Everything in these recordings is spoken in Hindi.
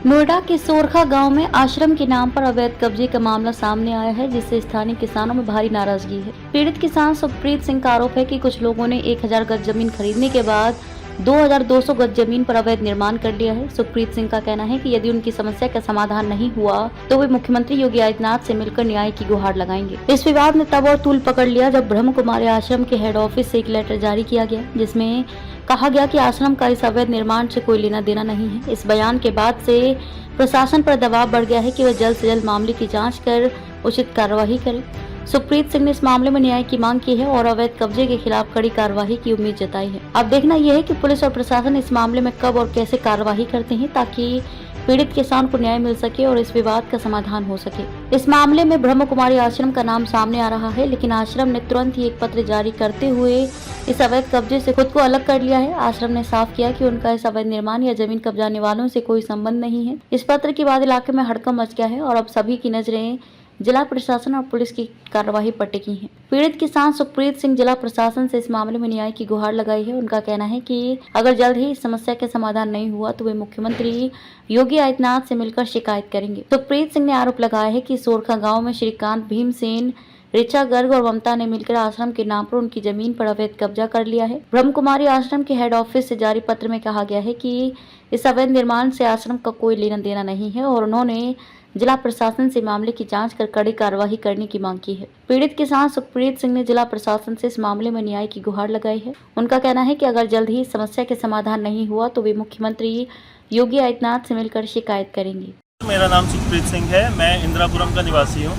नोएडा के सोरखा गांव में आश्रम के नाम पर अवैध कब्जे का मामला सामने आया है, जिससे स्थानीय किसानों में भारी नाराजगी है। पीड़ित किसान सुखप्रीत सिंह का आरोप है कि कुछ लोगों ने 1000 गज जमीन खरीदने के बाद 2200 गज जमीन पर अवैध निर्माण कर लिया है। सुखप्रीत सिंह का कहना है कि यदि उनकी समस्या का समाधान नहीं हुआ तो वे मुख्यमंत्री योगी आदित्यनाथ से मिलकर न्याय की गुहार लगाएंगे। इस विवाद ने तब और तूल पकड़ लिया जब ब्रह्म कुमारी आश्रम के हेड ऑफिस से एक लेटर जारी किया गया, जिसमें कहा गया कि आश्रम का इस अवैध निर्माण से कोई लेना देना नहीं है। इस बयान के बाद से प्रशासन पर दबाव बढ़ गया है कि वह जल्द से जल्द मामले की जांच कर उचित कार्यवाही करे। सुखप्रीत सिंह ने इस मामले में न्याय की मांग की है और अवैध कब्जे के खिलाफ कड़ी कार्यवाही की उम्मीद जताई है। अब देखना यह है कि पुलिस और प्रशासन इस मामले में कब और कैसे कार्यवाही करते हैं, ताकि पीड़ित किसान को न्याय मिल सके और इस विवाद का समाधान हो सके। इस मामले में ब्रह्म कुमारी आश्रम का नाम सामने आ रहा है, लेकिन आश्रम ने तुरंत ही एक पत्र जारी करते हुए इस अवैध कब्जे से खुद को अलग कर लिया है। आश्रम ने साफ किया कि उनका इस अवैध निर्माण या जमीन कब्जाने वालों से कोई संबंध नहीं है। इस पत्र के बाद इलाके में हड़कंप मच गया है और अब सभी की नजरें जिला प्रशासन और पुलिस की कार्यवाही पर टिकी है। पीड़ित किसान सुखप्रीत सिंह जिला प्रशासन से इस मामले में न्याय की गुहार लगाई है। उनका कहना है कि अगर जल्द ही इस समस्या के समाधान नहीं हुआ तो वे मुख्यमंत्री योगी आदित्यनाथ से मिलकर शिकायत करेंगे। सुखप्रीत सिंह ने आरोप लगाया है कि सोरखा गांव में श्रीकांत, भीमसेन, ऋचा गर्ग और ममता ने मिलकर आश्रम के नाम पर उनकी जमीन पर अवैध कब्जा कर लिया है। ब्रह्म कुमारी आश्रम के हेड ऑफिस से जारी पत्र में कहा गया है कि इस अवैध निर्माण से आश्रम का कोई लेना देना नहीं है और उन्होंने जिला प्रशासन से मामले की जांच कर कड़ी कार्यवाही करने की मांग की है। पीड़ित किसान सुखप्रीत सिंह ने जिला प्रशासन से इस मामले में न्याय की गुहार लगाई है। उनका कहना है कि अगर जल्द ही समस्या के समाधान नहीं हुआ तो वे मुख्यमंत्री योगी आदित्यनाथ से मिलकर शिकायत करेंगे। मेरा नाम सुखप्रीत सिंह है, मैं इंदिरापुरम का निवासी हूँ।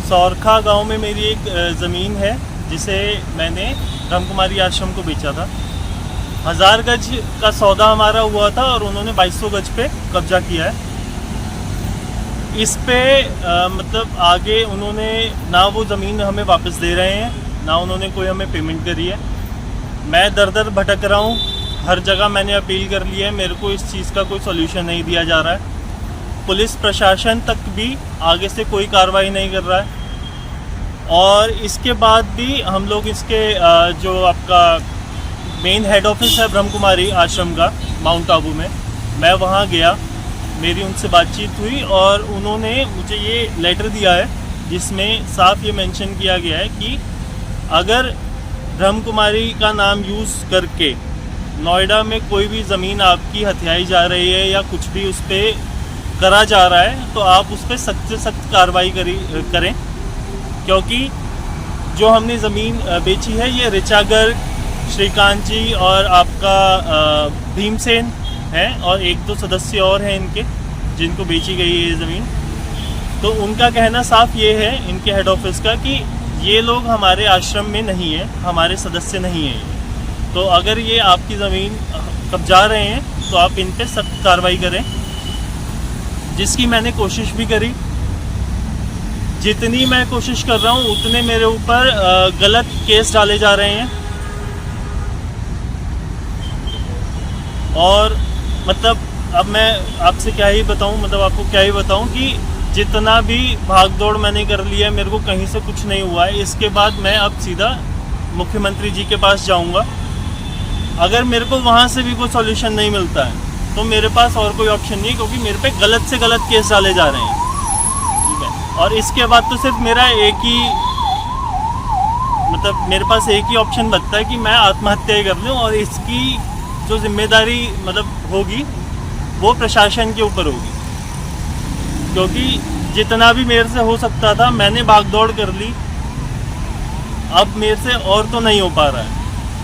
सोरखा गांव में मेरी एक ज़मीन है जिसे मैंने ब्रह्म कुमारी आश्रम को बेचा था। 1000 गज का सौदा हमारा हुआ था और उन्होंने 2200 गज पे कब्जा किया है। इस पे मतलब आगे उन्होंने ना वो ज़मीन हमें वापस दे रहे हैं, ना उन्होंने कोई हमें पेमेंट करी है। मैं दर दर भटक रहा हूँ, हर जगह मैंने अपील कर ली है, मेरे को इस चीज़ का कोई सॉल्यूशन नहीं दिया जा रहा है। पुलिस प्रशासन तक भी आगे से कोई कार्रवाई नहीं कर रहा है और इसके बाद भी हम लोग इसके जो आपका मेन हेड ऑफिस है ब्रह्म कुमारी आश्रम का माउंट आबू में, मैं वहाँ गया, मेरी उनसे बातचीत हुई और उन्होंने मुझे ये लेटर दिया है जिसमें साफ ये मेंशन किया गया है कि अगर ब्रह्म कुमारी का नाम यूज़ करके नोएडा में कोई भी ज़मीन आपकी हथियाई जा रही है या कुछ भी उस पर करा जा रहा है तो आप उस पर सख्त से सख्त कार्रवाई करें, क्योंकि जो हमने ज़मीन बेची है ये ऋचा गर्ग, श्रीकांत जी और आपका भीमसेन है और 1-2 सदस्य और हैं इनके जिनको बेची गई है ये ज़मीन। तो उनका कहना साफ ये है इनके हेड ऑफिस का कि ये लोग हमारे आश्रम में नहीं है, हमारे सदस्य नहीं हैं। तो अगर ये आपकी ज़मीन कब्जा रहे हैं तो आप इन पे सख्त कार्रवाई करें, जिसकी मैंने कोशिश भी करी। जितनी मैं कोशिश कर रहा हूँ उतने मेरे ऊपर गलत केस डाले जा रहे हैं और मतलब अब मैं आपसे क्या ही बताऊं, मतलब आपको क्या ही बताऊं कि जितना भी भाग दौड़ मैंने कर लिया है मेरे को कहीं से कुछ नहीं हुआ है। इसके बाद मैं अब सीधा मुख्यमंत्री जी के पास जाऊंगा। अगर मेरे को वहां से भी कोई सॉल्यूशन नहीं मिलता है तो मेरे पास और कोई ऑप्शन नहीं है, क्योंकि मेरे पे गलत से गलत केस डाले जा रहे हैं, ठीक है। और इसके बाद तो सिर्फ मेरा एक ही मतलब मेरे पास एक ही ऑप्शन बचता है कि मैं आत्महत्या ही कर लूँ और इसकी जो जिम्मेदारी मतलब होगी वो प्रशासन के ऊपर होगी, क्योंकि जितना भी मेरे से हो सकता था मैंने भागदौड़ कर ली, अब मेरे से और तो नहीं हो पा रहा है।